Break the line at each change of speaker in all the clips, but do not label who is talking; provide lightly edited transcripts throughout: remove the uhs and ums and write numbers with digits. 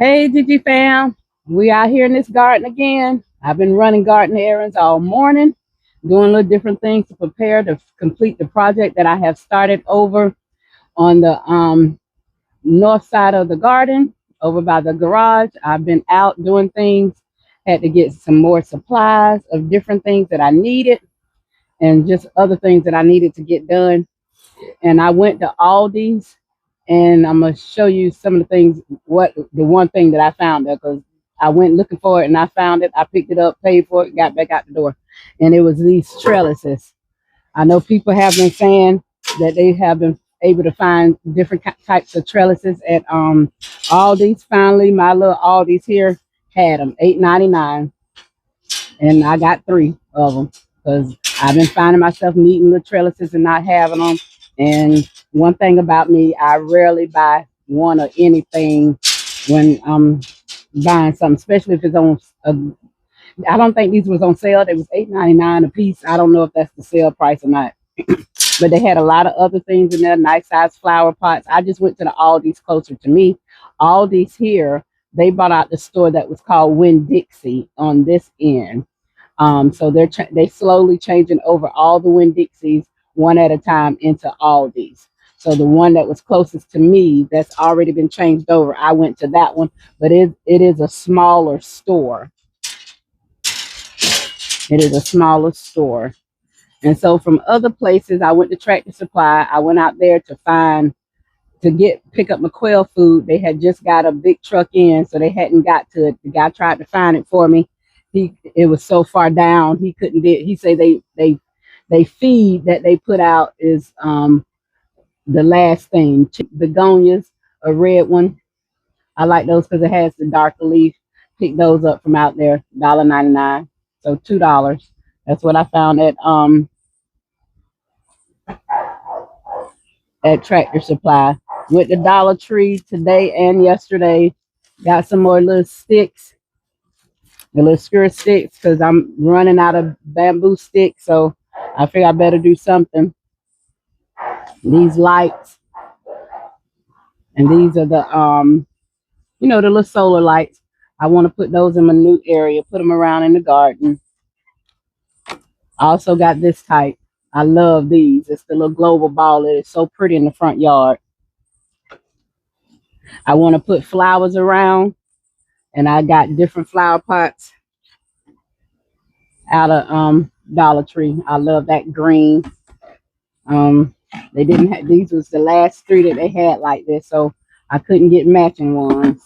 Hey, Gigi fam. We out here in this garden again. I've been running garden errands all morning, doing little different things to prepare to complete the project that I have started over on the north side of the garden, over by the garage. I've been out doing things, had to get some more supplies of different things that I needed and just other things that I needed to get done. And I went to Aldi's, and I'm gonna show you some of the things. What the one thing that I found there, because I went looking for it and I found it. I picked it up, paid for it, got back out the door, and it was these trellises. I know people have been saying that they have been able to find different types of trellises at Aldi's. Finally, my little Aldi's here had them, $8.99, and I got three of them because I've been finding myself needing the trellises and not having them. And one thing about me, I rarely buy one or anything when I'm buying something, especially if it's on. I don't think these was on sale. They was $8.99 a piece. I don't know if that's the sale price or not, but they had a lot of other things in there, nice size flower pots. I just went to the Aldi's closer to me. Aldi's here, they bought out the store that was called Winn-Dixie on this end. So they slowly changing over all the Winn-Dixies one at a time into Aldi's. So the one that was closest to me that's already been changed over, I went to that one, but it is a smaller store. It is a smaller store. And so from other places, I went to Tractor Supply. I went out there to pick up my quail food. They had just got a big truck in, so they hadn't got to it. The guy tried to find it for me. It was so far down he couldn't get. He said they feed that they put out is the last thing. Begonias, a red one. I like those because it has the darker leaf. Pick those up from out there, $1.99. So $2. That's what I found at Tractor Supply. Went to Dollar Tree today and yesterday. Got some more little sticks, the little skewer sticks, because I'm running out of bamboo sticks. So I figure I better do something. These lights, and these are the little solar lights. I want to put those in my new area, put them around in the garden. I also got this type. I love these. It's the little global ball. It is so pretty in the front yard. I want to put flowers around, and I got different flower pots out of Dollar Tree. I love that green. They didn't have these. Was the last three that they had like this, so I couldn't get matching ones.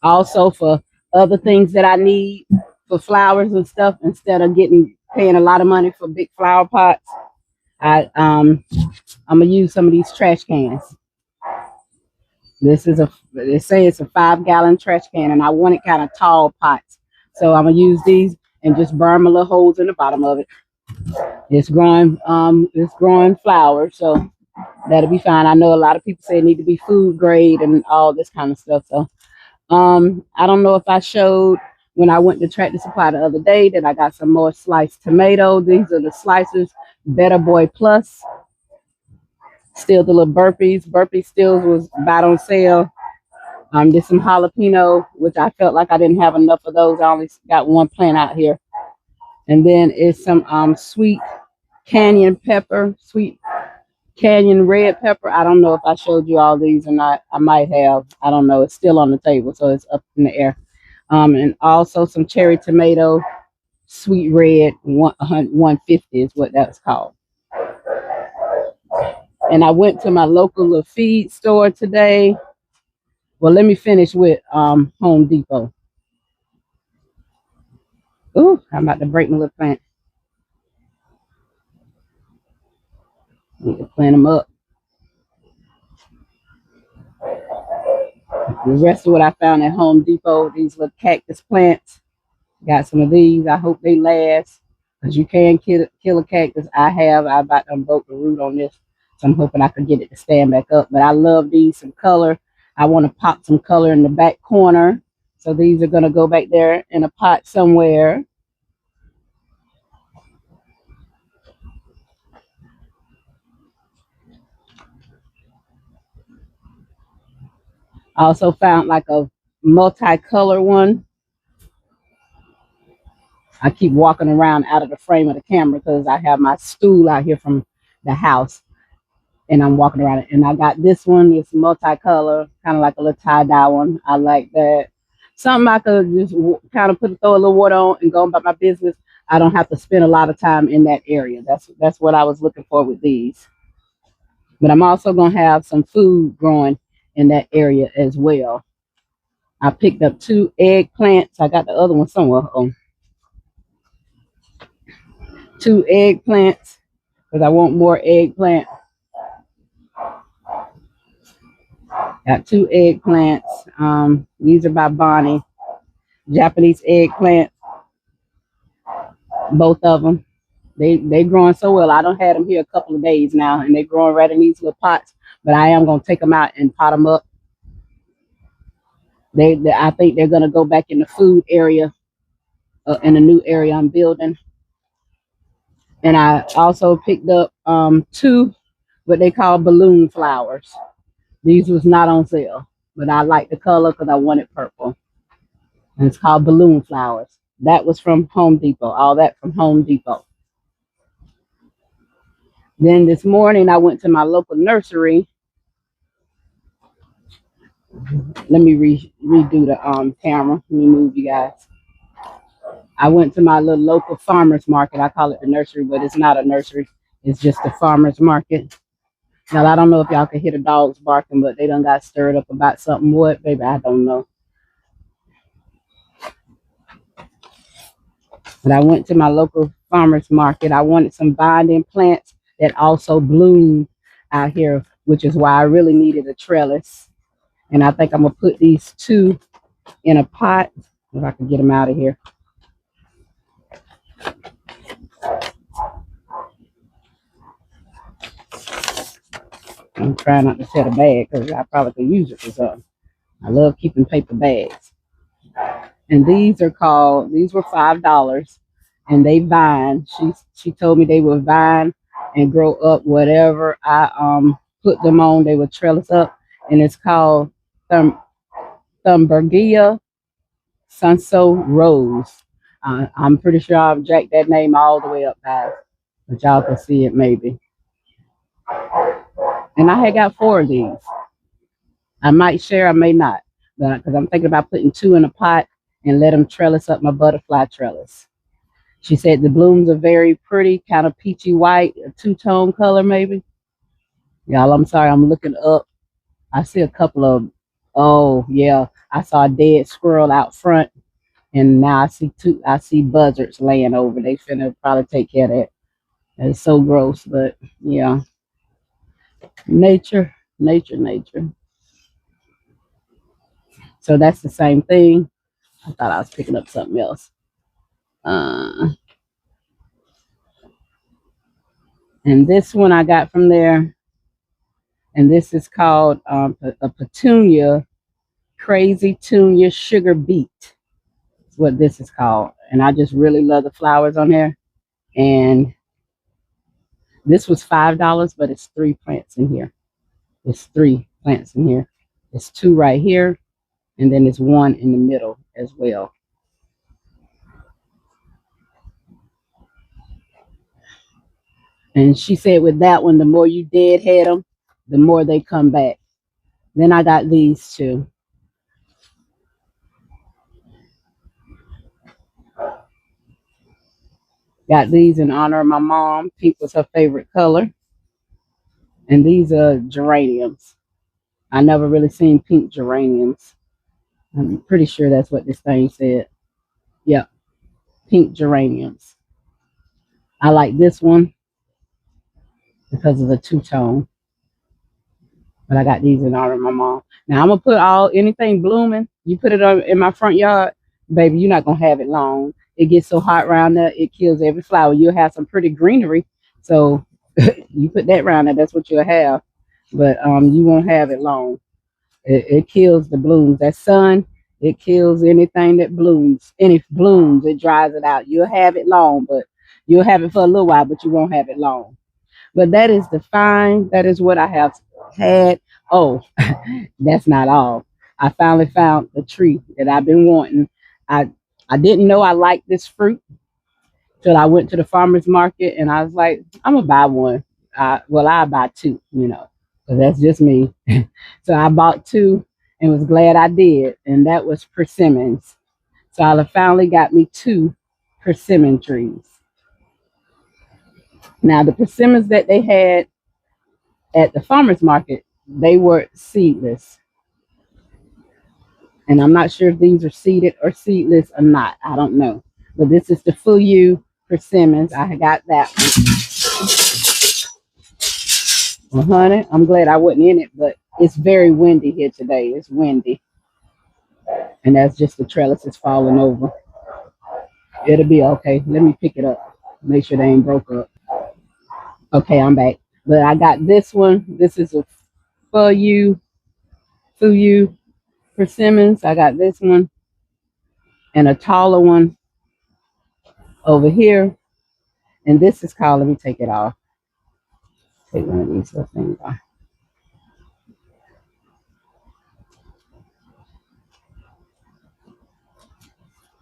Also, for other things that I need for flowers and stuff, instead of paying a lot of money for big flower pots, I'm gonna use some of these trash cans. They say it's a 5-gallon trash can, and I wanted kind of tall pots, so I'm gonna use these and just burn my little holes in the bottom of it. It's growing flowers, so that'll be fine. I know a lot of people say it need to be food grade and all this kind of stuff. So I don't know if I showed when I went to Tractor Supply the other day that I got some more sliced tomato. These are the slicers, Better Boy Plus. Still the little burpees. Burpee stills was about on sale. Did some jalapeno, which I felt like I didn't have enough of those. I only got one plant out here. And then it's some sweet canyon pepper, sweet canyon red pepper. I don't know if I showed you all these or not. I might have. I don't know. It's still on the table, so it's up in the air. And also some cherry tomato, sweet red, 150 is what that's called. And I went to my local little feed store today. Well, let me finish with Home Depot. Ooh, I'm about to break my little plant. Need to plant them up. The rest of what I found at Home Depot, these little cactus plants. Got some of these. I hope they last, because you can kill a cactus. I about to broke the root on this, so I'm hoping I can get it to stand back up. But I love these, some color. I want to pop some color in the back corner. So these are going to go back there in a pot somewhere. I also found like a multicolor one. I keep walking around out of the frame of the camera because I have my stool out here from the house and I'm walking around it. And I got this one. It's multicolor, kind of like a little tie-dye one. I like that. Something I could just kind of throw a little water on and go about my business. I don't have to spend a lot of time in that area. That's what I was looking for with these. But I'm also going to have some food growing in that area as well. I picked up 2 eggplants. I got the other one somewhere. Oh, 2 eggplants because I want more eggplant. Got 2 eggplants. These are by Bonnie. Japanese eggplant. Both of them. They growing so well. I don't have them here a couple of days now, and they're growing right in these little pots. But I am going to take them out and pot them up. I think they're going to go back in the food area in the new area I'm building. And I also picked up 2 what they call balloon flowers. These was not on sale, but I like the color because I wanted purple. And it's called balloon flowers. That was from Home Depot. All that from Home Depot. Then this morning I went to my local nursery. Let me redo the camera. Let me move you guys. I went to my little local farmer's market. I call it the nursery, but it's not a nursery. It's just a farmer's market. Now, I don't know if y'all can hear the dogs barking, but they done got stirred up about something. What, baby? I don't know. But I went to my local farmer's market. I wanted some binding plants that also bloom out here, which is why I really needed a trellis. And I think I'm going to put these 2 in a pot. If I can get them out of here. I'm trying not to set a bag because I probably could use it for something. I love keeping paper bags. And these were $5, and they vine. She told me they would vine and grow up whatever I put them on. They would trellis up, and it's called Thunbergia Sunso Rose. I'm pretty sure I've jacked that name all the way up, guys, but y'all can see it maybe. And I had got 4 of these. I might share, I may not, because I'm thinking about putting 2 in a pot and let them trellis up my butterfly trellis. She said the blooms are very pretty, kind of peachy white, a 2-tone color maybe. Y'all, I'm sorry, I'm looking up. I see a couple of, oh yeah, I saw a dead squirrel out front, and now I see buzzards laying over. They finna probably take care of that. It's so gross, but yeah. Nature. So that's the same thing. I thought I was picking up something else. And this one I got from there. And this is called a petunia, crazy tunia sugar beet. That's what this is called. And I just really love the flowers on there. And this was $5, but it's 3 plants in here. It's 3 plants in here. It's 2 right here, and then it's 1 in the middle as well. And she said with that one, the more you deadhead them, the more they come back. Then I got these 2. Got these in honor of my mom. Pink was her favorite color. And these are geraniums. I never really seen pink geraniums. I'm pretty sure that's what this thing said. Yep, pink geraniums. I like this one because of the 2-tone. But I got these in honor of my mom. Now I'm gonna put anything blooming. You put it in my front yard, baby, you're not gonna have it long. It gets so hot around there, it kills every flower. You'll have some pretty greenery. So you put that around there, that's what you'll have. But you won't have it long. It kills the blooms. That sun, it kills anything that blooms. And if blooms, it dries it out. You'll have it long, but you'll have it for a little while, but you won't have it long. But that is the fine. That is what I have had. Oh, that's not all. I finally found the tree that I've been wanting. I I didn't know I liked this fruit till I went to the farmer's market, and I was like, I'm gonna buy one. Well, I buy two, you know, so that's just me. So I bought two and was glad I did, and that was persimmons. So I finally got me two persimmon trees. Now the persimmons that they had at the farmer's market, they were seedless. And I'm not sure if these are seeded or seedless or not. I don't know. But this is the Fuyu persimmons. I got that one. Well, honey, I'm glad I wasn't in it, but it's very windy here today. It's windy. And that's just the trellises falling over. It'll be okay. Let me pick it up. Make sure they ain't broke up. Okay, I'm back. But I got this one. This is a Fuyu persimmons. I got this one and a taller one over here. And this is called, let me take it off. Take one of these little things off.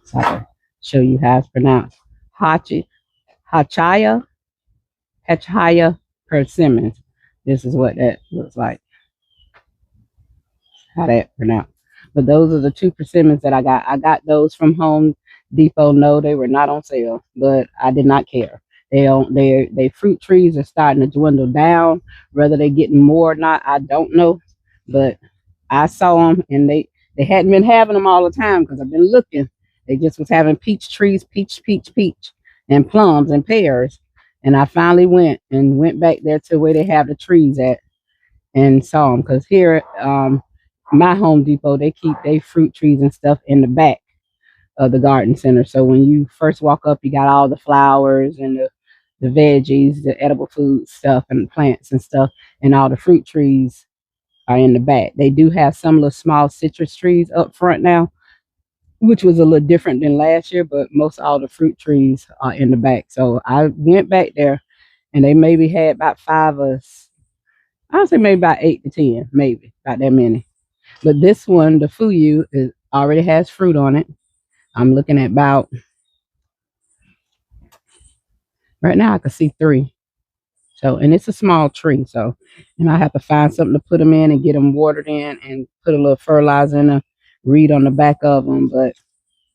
So I can show you how it's pronounced. Hachaya persimmons. This is what that looks like. How that pronounced. But those are the two persimmons that I got. I got those from Home Depot. No, they were not on sale, but I did not care. They fruit trees are starting to dwindle down. Whether they're getting more or not, I don't know. But I saw them, and they hadn't been having them all the time because I've been looking. They just was having peach trees, peach, and plums and pears. And I finally went back there to where they have the trees at and saw them. Because here, my Home Depot, they keep their fruit trees and stuff in the back of the garden center. So when you first walk up, you got all the flowers and the veggies, the edible food stuff and plants and stuff, and all the fruit trees are in the back. They do have some little small citrus trees up front now, which was a little different than last year, but most all the fruit trees are in the back. So I went back there and they maybe had about I would say maybe about 8 to 10, maybe about that many. But this one, the Fuyu, already has fruit on it. I'm looking at about, right now I can see 3. So, and it's a small tree. So, and I have to find something to put them in and get them watered in and put a little fertilizer in a reed on the back of them. But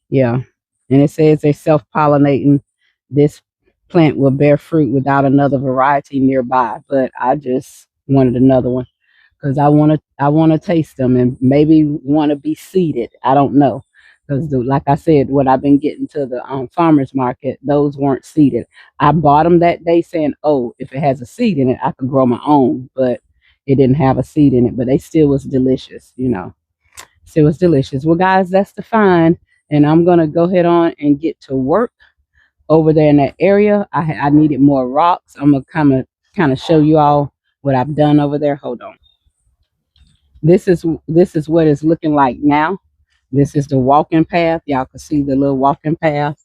yeah, and it says they're self-pollinating. This plant will bear fruit without another variety nearby. But I just wanted another one because I want to taste them and maybe want to be seeded. I don't know. Because like I said, what I've been getting to the farmer's market, those weren't seeded. I bought them that day saying, oh, if it has a seed in it, I could grow my own. But it didn't have a seed in it. But they still was delicious, you know. Still was delicious. Well, guys, that's the find. And I'm going to go ahead on and get to work over there in that area. I needed more rocks. I'm going to kind of show you all what I've done over there. Hold on. This is what it's looking like now. This is the walking path. Y'all can see the little walking path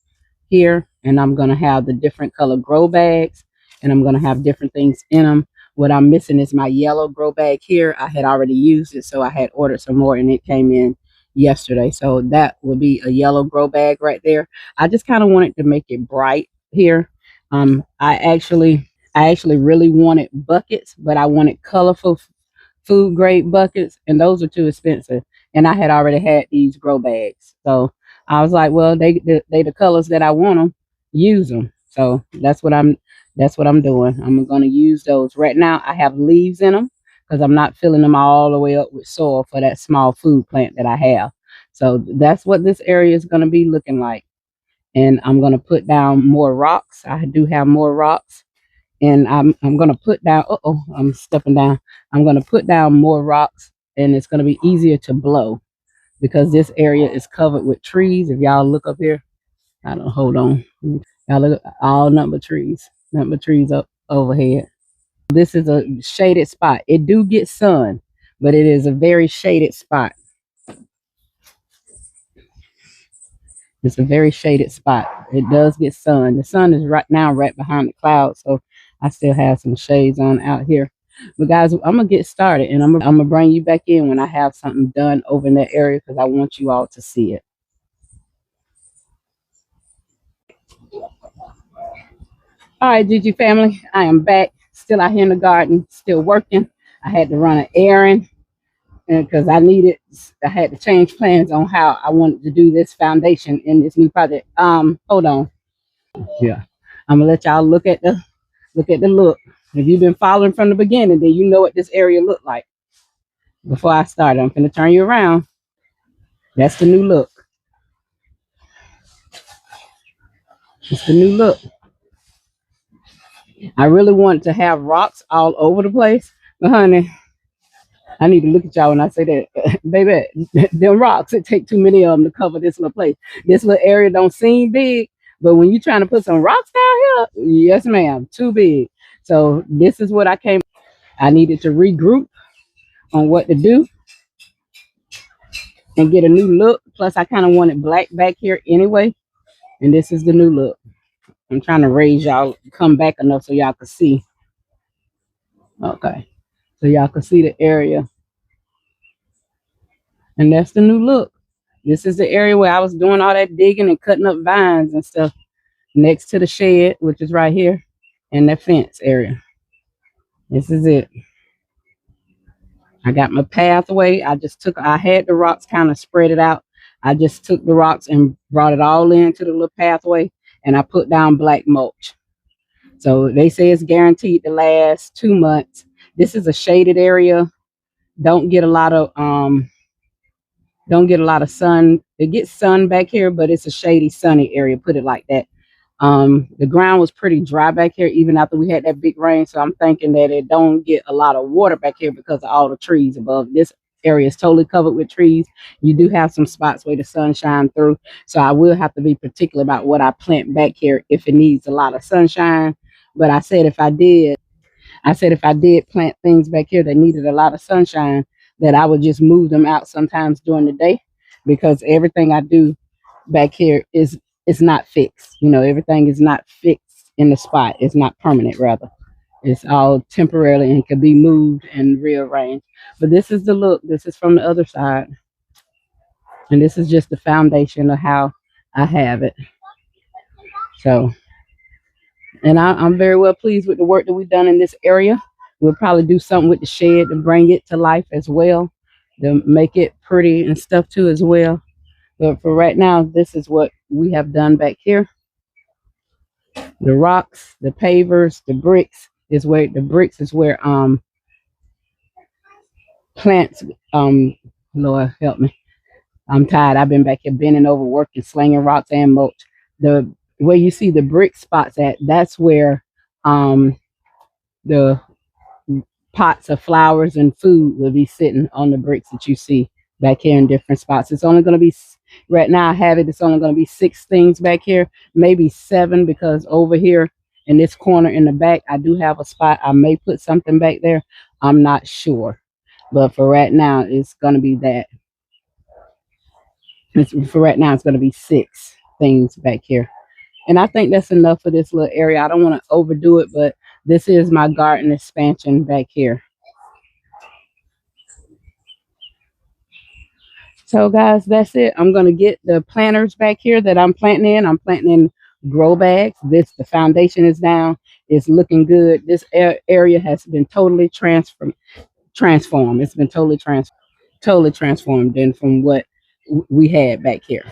here. And I'm going to have the different color grow bags. And I'm going to have different things in them. What I'm missing is my yellow grow bag here. I had already used it, so I had ordered some more, and it came in yesterday. So that will be a yellow grow bag right there. I just kind of wanted to make it bright here. I actually really wanted buckets, but I wanted colorful food grade buckets, and those are too expensive. And I had already had these grow bags, so I was like, well, they the colors that I want them, use them. So that's what I'm doing. I'm going to use those. Right now I have leaves in them because I'm not filling them all the way up with soil for that small food plant that I have. So that's what this area is going to be looking like. And I'm going to put down more rocks. I do have more rocks. And I'm going to put down, I'm stepping down. I'm going to put down more rocks, and it's going to be easier to blow because this area is covered with trees. If y'all look up here, I don't, hold on. Y'all look at all number trees up overhead. This is a shaded spot. It do get sun, but it is a very shaded spot. It's a very shaded spot. It does get sun. The sun is right now right behind the clouds, so I still have some shades on out here. But guys, I'm gonna get started, and I'm gonna bring you back in when I have something done over in that area because I want you all to see it. All right, Gigi family, I am back. Still out here in the garden, still working. I had to run an errand because I had to change plans on how I wanted to do this foundation in this new project. Hold on. Yeah. I'm gonna let y'all look at the look. If you've been following from the beginning, then you know what this area looked like. Before I start, I'm gonna turn you around. That's the new look. It's the new look. I really wanted to have rocks all over the place, but honey, I need to look at y'all when I say that. Baby, them rocks, it take too many of them to cover this little place. This little area don't seem big, but when you're trying to put some rocks down here, yes ma'am, too big. So this is what I came. I needed to regroup on what to do and get a new look. Plus, I kind of wanted black back here anyway, and this is the new look. I'm trying to raise y'all, come back enough so y'all can see. Okay, so y'all can see the area, and that's the new look. This is the area where I was doing all that digging and cutting up vines and stuff next to the shed, which is right here, and that fence area. This is it. I got my pathway. I had the rocks kind of spread it out. I just took the rocks and brought it all into the little pathway, and I put down black mulch. So they say it's guaranteed to last 2 months. This is a shaded area. Don't get a lot of sun. It gets sun back here, but it's a shady, sunny area. Put it like that. The ground was pretty dry back here, even after we had that big rain. So I'm thinking that it don't get a lot of water back here because of all the trees above. This area is totally covered with trees. You do have some spots where the sun shines through. So I will have to be particular about what I plant back here if it needs a lot of sunshine. But I said if I did plant things back here that needed a lot of sunshine, that I would just move them out sometimes during the day, because everything I do back here is not fixed. You know, everything is not fixed in the spot. It's not permanent, rather. It's all temporarily and can be moved and rearranged. But this is the look. This is from the other side. And this is just the foundation of how I have it. So, and I'm very well pleased with the work that we've done in this area. We'll probably do something with the shed to bring it to life as well, to make it pretty and stuff too as well. But for right now, this is what we have done back here. The rocks, the pavers, the bricks is where plants, Lord help me. I'm tired. I've been back here bending over, working, slinging rocks and mulch. The where you see the brick spots at, that's where the pots of flowers and food will be sitting on the bricks that you see back here in different spots. It's only going to be, right now I have it, it's only going to be 6 things back here, maybe 7, because over here in this corner in the back, I do have a spot. I may put something back there. I'm not sure. But for right now, it's going to be that. For right now, it's going to be 6 things back here. And I think that's enough for this little area. I don't want to overdo it, but this is my garden expansion back here. So guys, that's it. I'm going to get the planters back here that I'm planting in. I'm planting in grow bags. The foundation is down. It's looking good. This area has been totally transformed. It's been totally transformed than from what we had back here.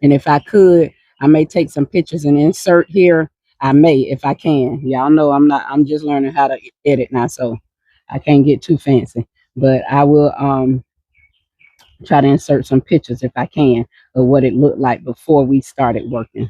And if I could, I may take some pictures and insert here. I may, if I can. Y'all know I'm just learning how to edit now, so I can't get too fancy. But I will try to insert some pictures if I can of what it looked like before we started working.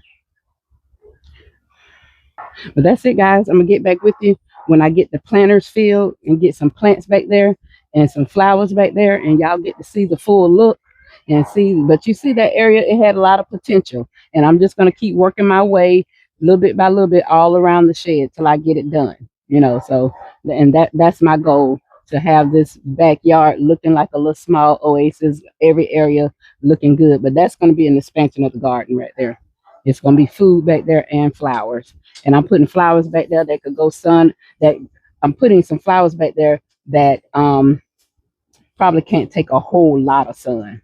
But that's it, guys. I'm gonna get back with you when I get the planters filled and get some plants back there and some flowers back there, and y'all get to see the full look and see. But you see that area, it had a lot of potential, and I'm just gonna keep working my way little bit by little bit all around the shed till I get it done, you know. So, and that's my goal, to have this backyard looking like a little small oasis, every area looking good. But that's going to be an expansion of the garden right there. It's going to be food back there and flowers. And I'm putting flowers back there that could go sun, that I'm putting some flowers back there that probably can't take a whole lot of sun.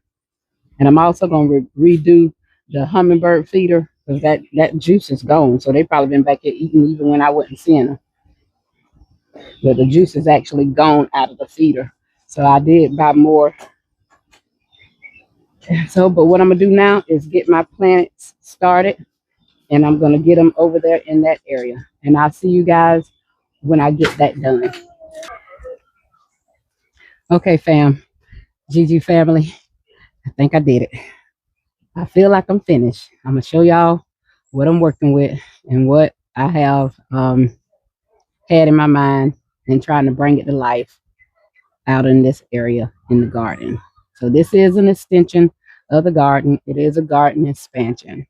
And I'm also going to redo the hummingbird feeder because that juice is gone. So they probably been back here eating even when I wasn't seeing them. But the juice is actually gone out of the feeder. So I did buy more. So, but what I'm going to do now is get my plants started. And I'm going to get them over there in that area. And I'll see you guys when I get that done. Okay, fam. Gigi family. I think I did it. I feel like I'm finished. I'm going to show y'all what I'm working with and what I have had in my mind and trying to bring it to life out in this area in the garden. So this is an extension of the garden. It is a garden expansion.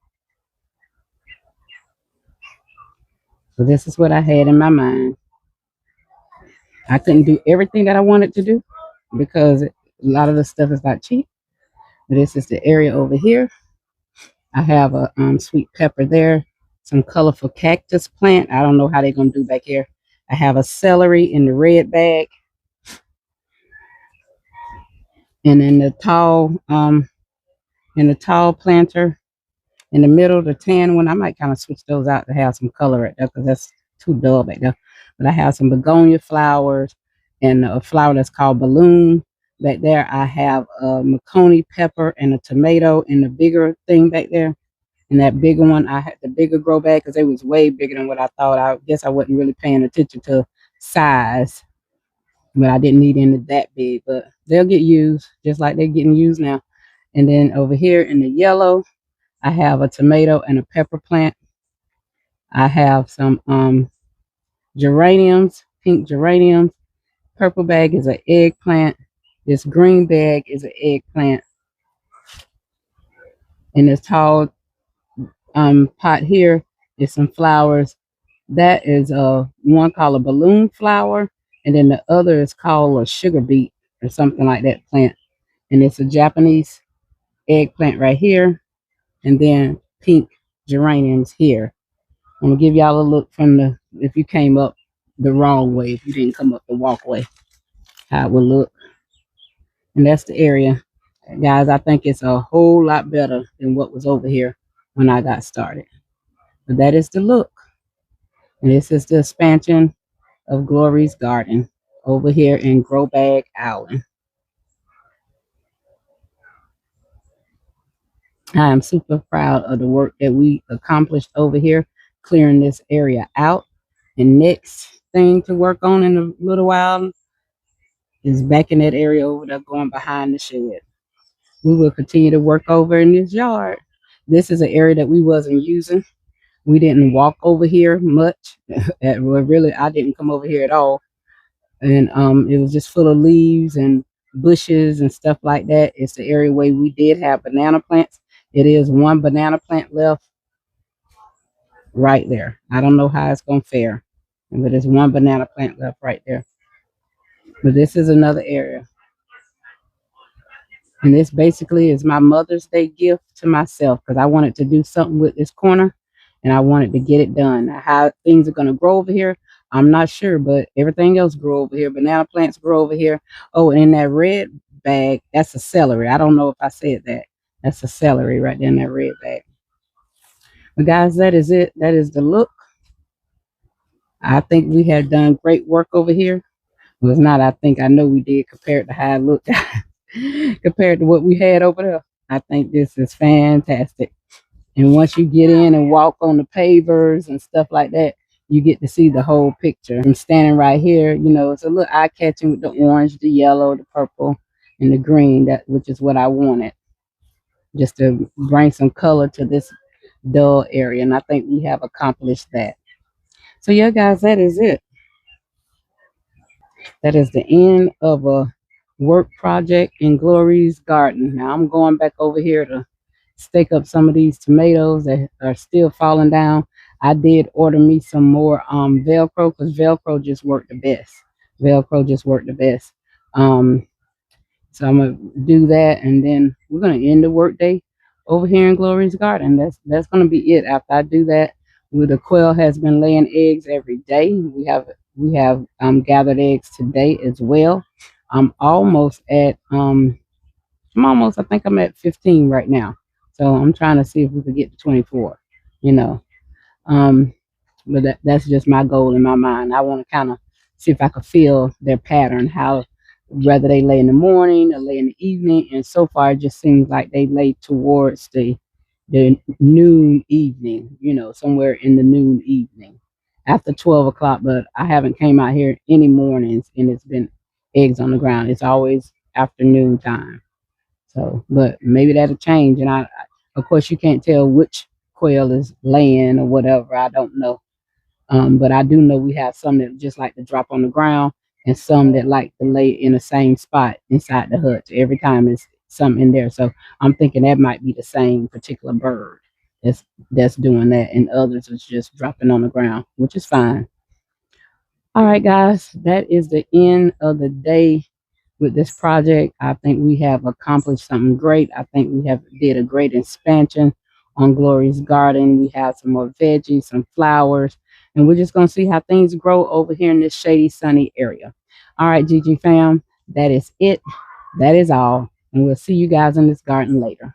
So this is what I had in my mind. I couldn't do everything that I wanted to do because a lot of the stuff is not cheap. But this is the area over here. I have a sweet pepper there, some colorful cactus plant. I don't know how they're going to do back here. I have a celery in the red bag. And in the tall planter in the middle, the tan one, I might kind of switch those out to have some color right there because that's too dull back there. But I have some begonia flowers and a flower that's called balloon. Back there, I have a maconi pepper and a tomato in the bigger thing back there. And that bigger one, I had the bigger grow bag because it was way bigger than what I thought. I guess I wasn't really paying attention to size, but I didn't need any that big. But they'll get used just like they're getting used now. And then over here in the yellow, I have a tomato and a pepper plant. I have some geraniums, pink geraniums. Purple bag is an eggplant. This green bag is an eggplant. And this tall pot here is some flowers. That is one called a balloon flower, and then the other is called a sugar beet or something like that plant. And it's a Japanese eggplant right here, and then pink geraniums here. I'm gonna give y'all a look from the if you came up the wrong way, if you didn't come up the walkway, how it would look. And that's the area. Guys, I think it's a whole lot better than what was over here when I got started. But that is the look. And this is the expansion of Glory's garden over here in Grow Bag Island. I am super proud of the work that we accomplished over here, clearing this area out. And next thing to work on in a little while is back in that area over there going behind the shed. We will continue to work over in this yard. This is an area that we wasn't using. We didn't walk over here much. Well, really, I didn't come over here at all. And it was just full of leaves and bushes and stuff like that. It's the area where we did have banana plants. It is one banana plant left right there. I don't know how it's going to fare, but there's one banana plant left right there. But this is another area. And this basically is my Mother's Day gift to myself because I wanted to do something with this corner and I wanted to get it done. Now, how things are going to grow over here, I'm not sure, but everything else grow over here. Banana plants grow over here. Oh, and in that red bag, that's a celery. I don't know if I said that. That's a celery right there in that red bag. But guys, that is it. That is the look. I think we have done great work over here. Well, it's not, I know we did compared to how it looked compared to what we had over there. I think this is fantastic. And once you get in and walk on the pavers and stuff like that, you get to see the whole picture. I'm standing right here, you know, it's a little eye-catching with the orange, the yellow, the purple, and the green, which is what I wanted. Just to bring some color to this dull area. And I think we have accomplished that. So yeah, guys, that is it. That is the end of a work project in Glory's garden. Now I'm going back over here to stake up some of these tomatoes that are still falling down. I did order me some more Velcro because Velcro just worked the best. Velcro just worked the best. So I'm gonna do that, and then we're gonna end the workday over here in Glory's garden. That's gonna be it. After I do that, the quail has been laying eggs every day. We have We have gathered eggs today as well. I'm almost at I think I'm at 15 right now. So I'm trying to see if we could get to 24, you know. Um, but that's just my goal in my mind. I want to kind of see if I could feel their pattern, how whether they lay in the morning or lay in the evening. And so far, it just seems like they lay towards the noon evening, somewhere in the noon evening after 12 o'clock. But I haven't came out here any mornings and it's been eggs on the ground. It's always afternoon time. So, but maybe that'll change. And of course, you can't tell which quail is laying or whatever. I don't know. But I do know we have some that just like to drop on the ground and some that like to lay in the same spot inside the hut. Every time it's something in there. So I'm thinking that might be the same particular bird that's doing that. And others is just dropping on the ground, which is fine. All right, guys, that is the end of the day with this project. I think we have accomplished something great. I think we have did a great expansion on Glory's garden. We have some more veggies, some flowers, and we're just going to see how things grow over here in this shady, sunny area. All right, Gigi fam, that is it. That is all. And we'll see you guys in this garden later.